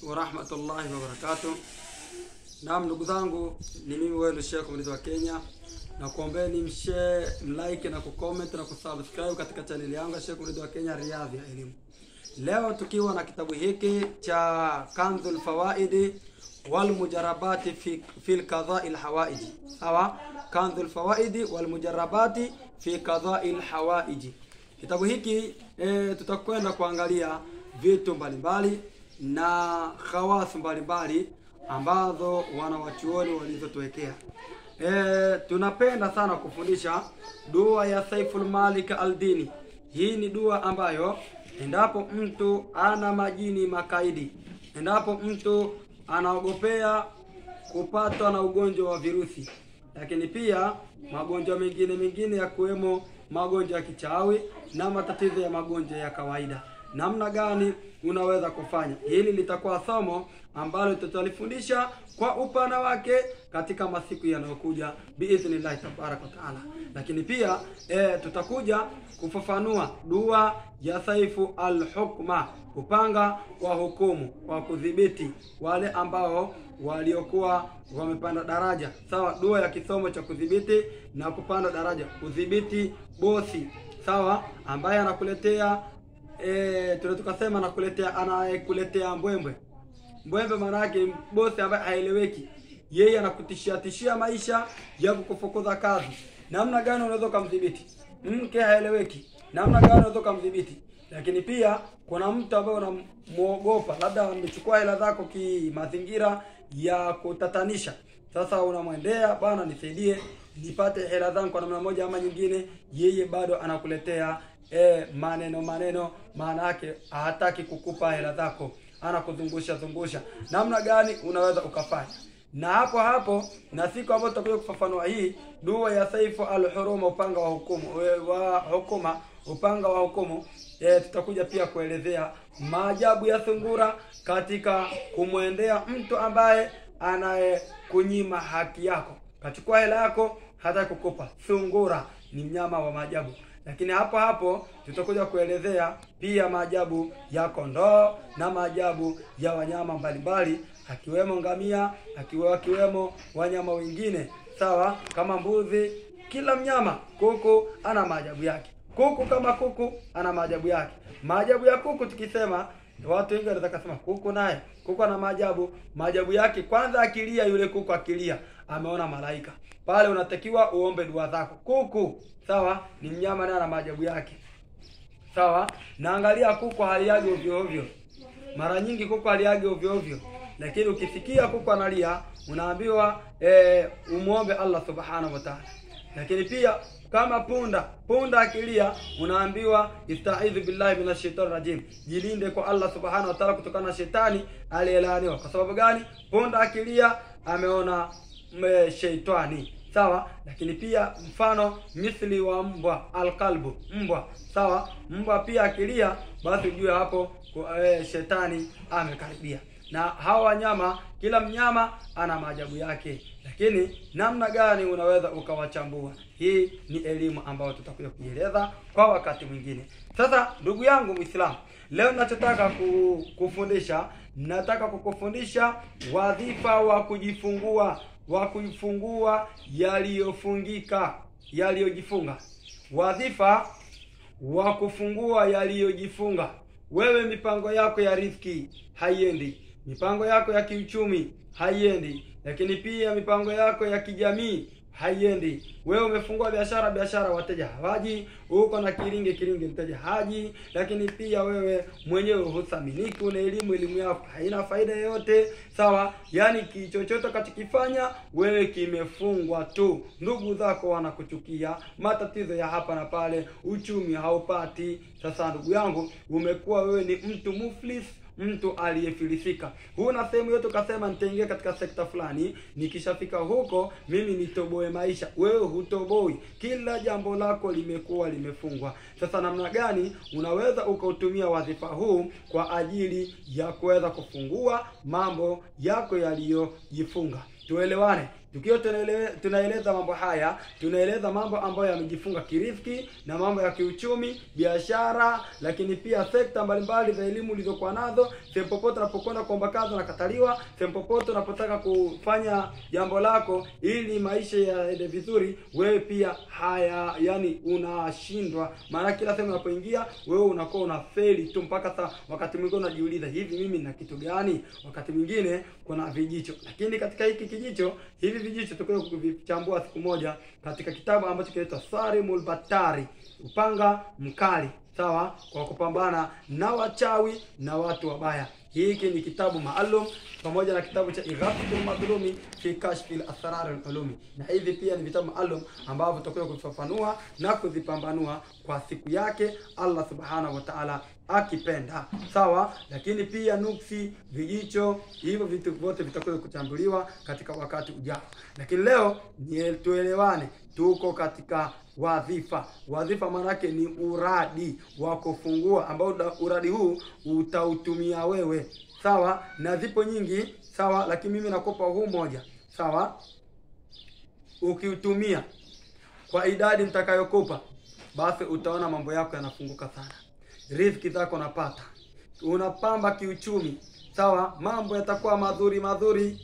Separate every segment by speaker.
Speaker 1: wa rahmatullahi wa barakatuh. Naam ndugu zangu, ni mimi wenu Sheikh Murithi wa Kenya, na kuombeni mshare, mlike na kucomment na kusubscribe katika channel yangu Sheikh Murithi wa Kenya, Riyadh ya elimu. Leo tukiwa na kitabu hiki cha Kanzul Fawaid wal Mujarrabat fi Qada'i al Hawaij. Sawa? Kanzul Fawaid wal Mujarrabat fi Qada'i al Hawaij. Kitabu hiki tutakwenda kuangalia vitu mbalimbali na khawas mbalimbali ambazo wanawachuoni walizotuwekea. Tunapenda sana kufundisha dua ya Saiful Malik al-Dini. Hii ni dua ambayo endapo mtu ana majini makaidi, endapo mtu anaogopea kupatwa na ugonjwa wa virusi, lakini pia magonjwa mengine ya kuwemo magonjwa ya kichawi na matatizo ya magonjwa ya kawaida, namna gani unaweza kufanya. Hili litakuwa somo ambalo tutalifundisha kwa upana wake katika masiku yanayokuja biidhnillah tabaraka taala. Lakini pia tutakuja kufafanua dua ya Saifu al-Hukma, kupanga wa hukumu, wa kudhibiti wale ambao waliokuwa wamepanda daraja. Sawa, dua ya kisomo cha kudhibiti na kupanda daraja, kudhibiti bosi, sawa, ambaye anakuletea tukasema anakuletea mbwembwe. Mbwembwe maana yake bosi ambaye haeleweki. Yeye anakutishia maisha ya kukufukuza kazi. Namna gani unaweza kumdhibiti? Mke haeleweki. Namna gani unaweza kumdhibiti? Lakini pia kuna mtu ambaye unamuogopa, labda amechukua hela zako mazingira ya kutatanisha. Sasa unamwendea, bwana nisaidie nipate hela zangu kwa namna moja ama nyingine. Yeye bado anakuletea maneno, maana yake hataki kukupa hela zako, anakuzungusha. Namna gani unaweza ukafanya? Na hapo na siku ambayo tutakuja kufafanua hii dua ya Saifu al-Huruma, upanga wa hukumu, upanga wa hukumu, tutakuja pia kuelezea maajabu ya sungura katika kumwendea mtu ambaye anayekunyima haki yako, kachukua hela yako hata kukupa. Sungura ni mnyama wa maajabu. Lakini hapo tutakuja kuelezea pia maajabu ya kondoo na maajabu ya wanyama mbalimbali, akiwemo ngamia, akiwemo wanyama wengine, sawa, kama mbuzi. Kila mnyama, kuku ana maajabu yake. Kuku kama kuku ana maajabu yake. Maajabu ya kuku tukisema, watu wengi wanataka kusema kuku ana maajabu yake. Kwanza akilia, yule kuku akilia ameona malaika. Pale unatakiwa uombe dua zako. Kuku, sawa, ni mnyama na ana maajabu yake. Sawa? Naangalia kuku haliagi ovyo. Mara nyingi kuku haliagi ovyo. Lakini ukisikia kuku analia, unaambiwa umuombe Allah subhanahu wa ta'ala. Lakini pia kama punda akilia, unaambiwa istaidhu billahi minash shaitani rajim, jilinde kwa Allah subhanahu wa ta'ala kutokana na shetani aliyelaaniwa. Kwa sababu gani? Punda akilia ameona sheitani. Sawa? Lakini pia mfano mithli wa mbwa, alkalbu, mbwa, sawa, mbwa pia akilia, basi ujue hapo shetani amekaribia. Na hawa wanyama, kila mnyama ana maajabu yake. Lakini namna gani unaweza ukawachambua? Hii ni elimu ambayo tutakuja kuieleza kwa wakati mwingine. Sasa ndugu yangu Muislamu, leo ninachotaka kufundisha, nataka kukufundisha wadhifa wa kujifungua yaliyojifunga. Wadhifa wa kufungua yaliyojifunga. Wewe mipango yako ya riziki haiendi, mipango yako ya kiuchumi haiendi, lakini pia mipango yako ya kijamii haiendi. Wewe umefungua biashara, wateja hawaji, uko na kiringe mteja haji, lakini pia wewe mwenyewe huthaminiki, una elimu yako haina faida yoyote, sawa? Yani kichochote katikifanya wewe kimefungwa tu. Ndugu zako wanakuchukia, matatizo ya hapa na pale, uchumi haupati. Sasa ndugu yangu, umekuwa wewe ni mtu muflis, mtu aliyefilisika. Huna sehemu yote ukasema nitaingia katika sekta fulani, nikishafika huko mimi nitoboe maisha. Wewe hutoboi, kila jambo lako limekuwa limefungwa. Sasa namna gani unaweza ukautumia wadhifa huu kwa ajili ya kuweza kufungua mambo yako yaliyojifunga? Tuelewane. Tukiwa tunaeleza mambo haya, tunaeleza mambo ambayo yamejifunga kiriziki na mambo ya kiuchumi, biashara, lakini pia sekta mbalimbali za elimu ulizokuwa nazo. Sehemu popote unapokwenda kuomba kazi unakataliwa, sehemu popote unapotaka kufanya jambo lako ili maisha yaende vizuri, wewe pia yani unashindwa. Maana kila sehemu unapoingia wewe unakuwa unafeli tu, mpaka wakati mwingine unajiuliza, hivi mimi nina kitu gani? Wakati mwingine kuna vijicho. Lakini katika hiki kijicho, hivi vijicho tutakwenda kuvichambua siku moja katika kitabu ambacho kinaitwa Sarimul Batari, upanga mkali, sawa, kwa kupambana na wachawi na watu wabaya. Hiki ni kitabu maalum pamoja na kitabu cha Ighathatul Madlumi fi Kashfil Asrar al-Ulumi. Na hivi pia ni vitabu maalum ambavyo tutakwenda kufafanua na kuzipambanua kwa siku yake Allah Subhanahu wa Ta'ala akipenda. Sawa, lakini pia nuksi, vijicho, hivyo vitu vyote vitakwenda kuchambuliwa katika wakati ujao. Lakini leo ni tuelewane, tuko katika wadhifa. Wadhifa maana yake ni uradi wa kufungua, ambao uradi huu utautumia wewe. Sawa, na zipo nyingi, sawa, lakini mimi nakupa huu moja. Sawa, ukiutumia kwa idadi nitakayokupa, basi utaona mambo yako yanafunguka sana. Riziki zako unapata, unapamba kiuchumi. Sawa, mambo yatakuwa madhuri.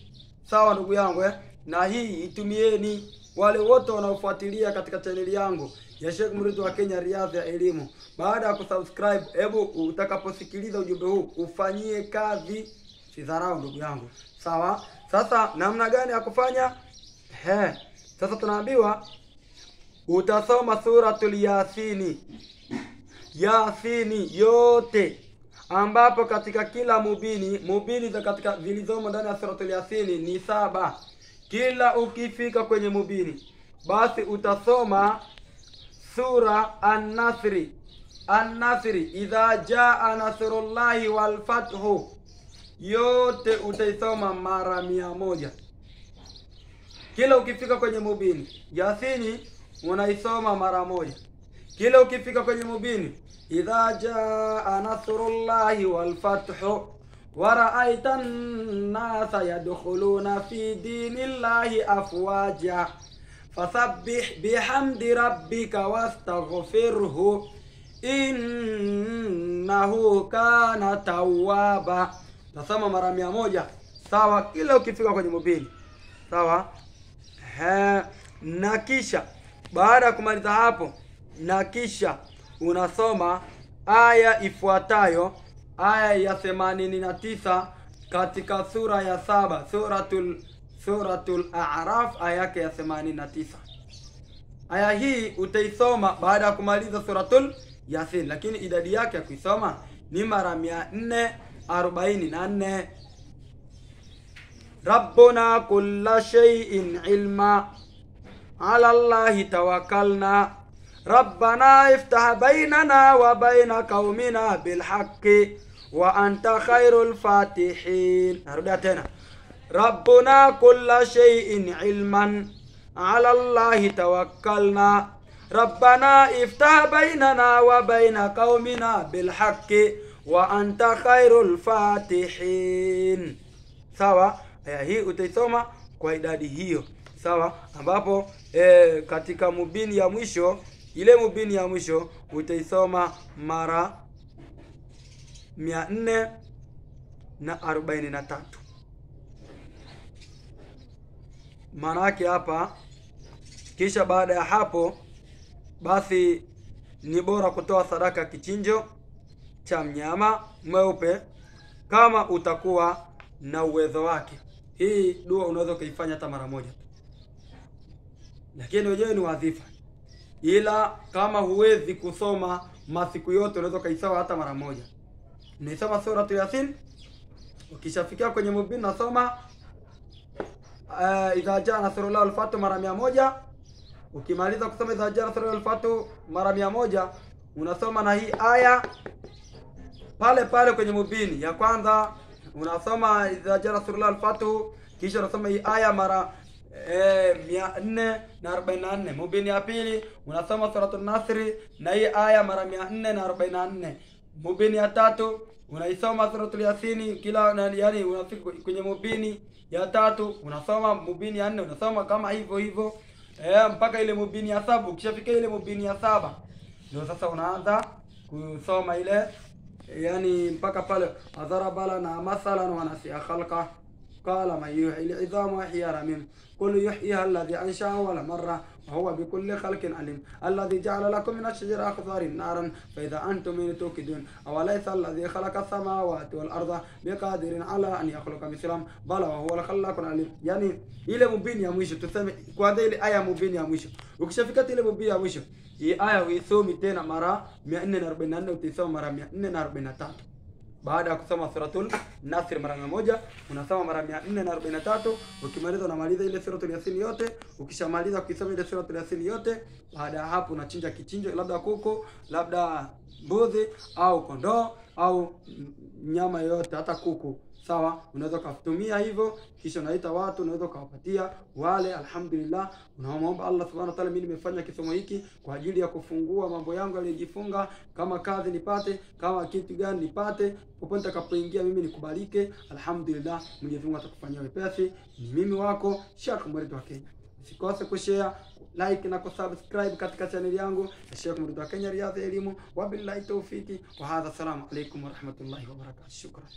Speaker 1: Sawa ndugu yangu na hii itumieni wale wote wanaofuatilia katika chaneli yangu ya Sheikh Murithi wa Kenya Riadha ya Elimu. Baada ya kusubscribe, hebu utakaposikiliza ujumbe huu ufanyie kazi, sidharau ndugu yangu. Sawa, sasa namna gani ya kufanya? Sasa tunaambiwa utasoma suratul Yasini yote, ambapo katika kila mubini za katika zilizomo ndani ya suratul Yasini ni 7. Kila ukifika kwenye mubini, basi utasoma sura An-Nasri, idha jaa nasrullahi wal fathu, yote utaisoma mara 100. Kila ukifika kwenye mubini Yasini unaisoma mara 1. Kila ukifika kwenye mubini idha jaa nasrullahi wal fathu ورأيت الناس يدخلون في دين الله أفواجا فسبح بحمد ربك واستغفره إنه كان توابا. Tasoma mara 100. Sawa, kila ukifika kwenye mubini. Sawa, na kisha baada ya kumaliza hapo, na kisha unasoma aya ifuatayo, aya ya 89 katika sura ya 7, suratul A'raf, aya yake ya 89. Aya hii utaisoma baada ya kumaliza suratul Yasin, lakini idadi yake ya kuisoma ni mara 444. Rabbuna kulla shay'in ilma, ala Allahi tawakkalna, Rabbana iftah bainana wa baina qaumina bil haqqi wa anta khairul fatihin. Narudia tena. Rabbuna kulla shay'in ilman, ala Allahi tawakkalna, Rabbana iftah bainana wa baina qaumina bil haqqi wa anta khairul fatihin. Sawa, aya hii utaisoma kwa idadi hiyo. Sawa, ambapo katika mubini ya mwisho, ile mubini ya mwisho utaisoma mara 443. Maana yake hapa, kisha baada ya hapo basi ni bora kutoa sadaka kichinjo cha mnyama mweupe kama utakuwa na uwezo wake. Hii dua unaweza kuifanya hata mara 1, lakini wenyewe ni wadhifa. Ila kama huwezi kusoma masiku yote, unaweza kuisoma hata mara 1. Nisoma sura Yasin, ukishafikia kwenye mubin nasoma idha jaa nasrullahi wal fathu mara 100. Ukimaliza kusoma idha jaa nasrullahi wal fathu mara 100, unasoma na hii aya pale pale kwenye mubini ya kwanza. Unasoma idha jaa nasrullahi wal fathu, kisha unasoma hii aya mara 444. Mubini ya pili unasoma suratul Nasri na hii aya mara 444. Mubini ya tatu unaisoma suratul Yasin kila yani unafika kwenye mubini ya 3 unasoma mubini ya 4 unasoma kama hivyo mpaka ile mubini ya 7. Ukishafika ile mubini ya 7 ndio sasa unaanza kusoma ile yani mpaka pale adhara bala na masalan wa nasiya khalqa qala man yuhyi al-'idhama wa hiya ramim qul yuhyiha alladhi ansha'a awwala marra wa huwa bikulli khalqin alim alladhi ja'ala lakum min ash-shajari akhdarin naran fa idha antum min tuqidun aw laysa alladhi khalaqa as-samawati wal arda biqadirin ala an yakhluqa mithlahum bala wa huwa al-khallaqul alim. Yani ile mubini ya mwisho tuseme kwanza ile aya mubini ya mwisho. Ukishafika ile mubini ya mwisho hii aya uisomi tena mara 444 utisoma mara 443. Baada ya kusoma suratul Nasr mara 100 unasoma mara 443. Ukimaliza unamaliza ile suratul Yasin yote. Ukishamaliza kusoma ile suratul Yasin yote, baada ya hapo unachinja kichinjo, labda kuku, labda mbuzi au kondoo au nyama yoyote, hata kuku. Sawa, unaweza kutumia hivyo, kisha unaita watu, unaweza kuwapatia wale. Alhamdulillah, unaomba Allah subhanahu wa ta'ala, mimi nimefanya kisomo hiki kwa ajili ya kufungua mambo yangu yaliyojifunga, kama kazi nipate, kama kitu gani nipate, popote nitakapoingia mimi nikubalike. Alhamdulillah, Mwenyezi Mungu atakufanyia wepesi. Ni mimi wako Sheikh Murithi wa Kenya. Usikose kushare, like na kusubscribe katika channel yangu Sheikh Murithi wa Kenya, Riyadh Elimu. Wabillahi tawfiki wa hadha, assalamu alaykum wa rahmatullahi wa barakatuh. Shukran.